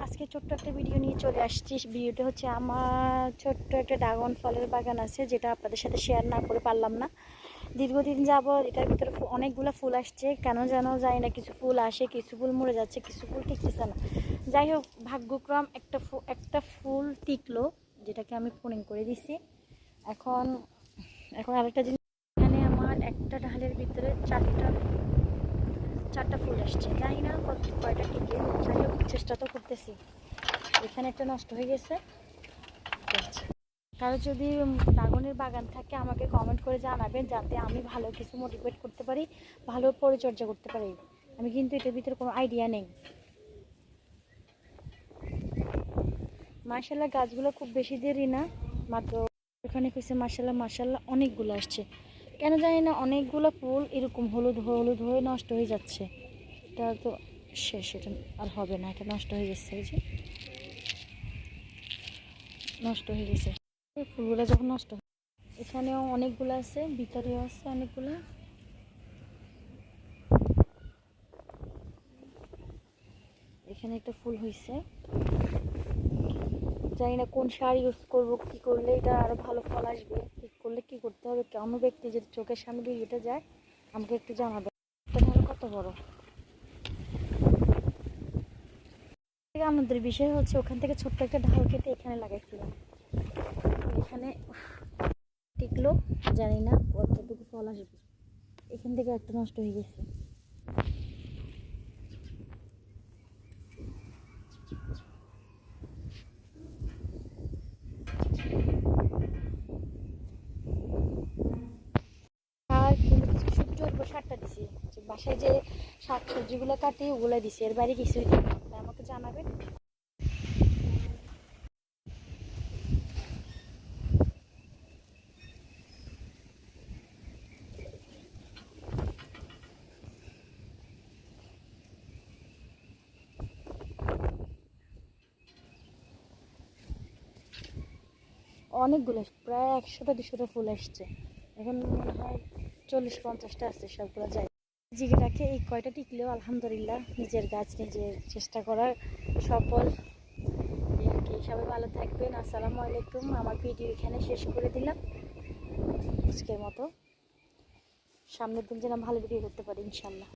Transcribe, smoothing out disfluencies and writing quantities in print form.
আজকে ছোট্ট একটা ভিডিও নিয়ে চলে আসছি। ভিডিওটা হচ্ছে আমার ছোট্ট একটা ড্রাগন ফলের বাগান আছে, যেটা আপনাদের সাথে শেয়ার না করে পারলাম না। দীর্ঘদিন যাবত এটার ভিতরে অনেকগুলো ফুল আসছে, কেন যেন জানি না, কিছু ফুল আসে, কিছু ফুল মরে যাচ্ছে, কিছু ফুল টিকতেছে না। যাই হোক, ভাগ্যক্রম একটা ফুল টিকলো, যেটাকে আমি প্রুনিং করে দিছি। এখন এখন আরেকটা জিনিস, এখানে আমার একটা ডালের ভিতরে চারটা ফুল আসছে, জানি না কয়টা টিকে। যাই হোক, চেষ্টা তো করতেছি। এখানে একটা নষ্ট হয়ে গেছে। কারো যদি ড্রাগনের বাগান থাকে আমাকে কমেন্ট করে জানাবেন, যাতে আমি ভালো কিছু মোটিভেট করতে পারি, ভালো পরিচর্যা করতে পারি। আমি কিন্তু এটার ভিতরে কোনো আইডিয়া নেই। মাশাআল্লাহ, গাছগুলো খুব বেশি দেরি না, মাত্র এখানে কইছে মাশাআল্লাহ মাশাআল্লাহ অনেকগুলো আসছে। কেন জানি না, অনেকগুলো ফুল এরকম হলুদ হলুদ হয়ে নষ্ট হয়ে যাচ্ছে। এটা তো শেষ, এটা আর হবে না, এটা নষ্ট হয়ে গেছে। এই যে নষ্ট হয়ে গেছে ফুলগুলো যখন নষ্ট হয়। এখানেও অনেকগুলো আছে, ভিতরেও আছে অনেকগুলো। এখানে একটা ফুল হয়েছে, জানি না কোন সার ইউজ করবো, কি করলে এটা আরো ভালো ফল আসবে, কি করলে কি করতে হবে। কেমন ব্যক্তি যদি চোখের সামনে দিয়ে এটা যায় আমাকে একটু জানাবে। এটা ধরো কত বড়। আমাদের বিষয় হচ্ছে, ওখান থেকে ছোট্ট একটা ঢাল কেটে এখানে লাগাইছিলাম, এখানে টিকলো, জানি না কতটুকু ফল আসবে। এখান থেকে একটা নষ্ট হয়ে গেছে। আর কিন্তু কিছু সূর্য সারটা দিছি, বাসায় যে শাক সবজিগুলো কাটি ওগুলো দিছি, এর বাইরে কিছুই দিই না। তাই আমাকে জানাবেন। অনেকগুলো, প্রায় 100টা 200টা ফুল আসছে। এখন মনে হয় 40-50টা আছে, সবগুলো যায়। জিগে রাখে এই কয়টা টিকলেও আলহামদুলিল্লাহ, নিজের গাছ নিজের চেষ্টা করার সফল। এই আর কি। সবাই ভালো থাকবেন। আসসালামু আলাইকুম। আমার ভিডিও এখানে শেষ করে দিলাম আজকের মতো। সামনের দিন যেন ভালো ভিডিও করতে পারি ইনশাল্লাহ।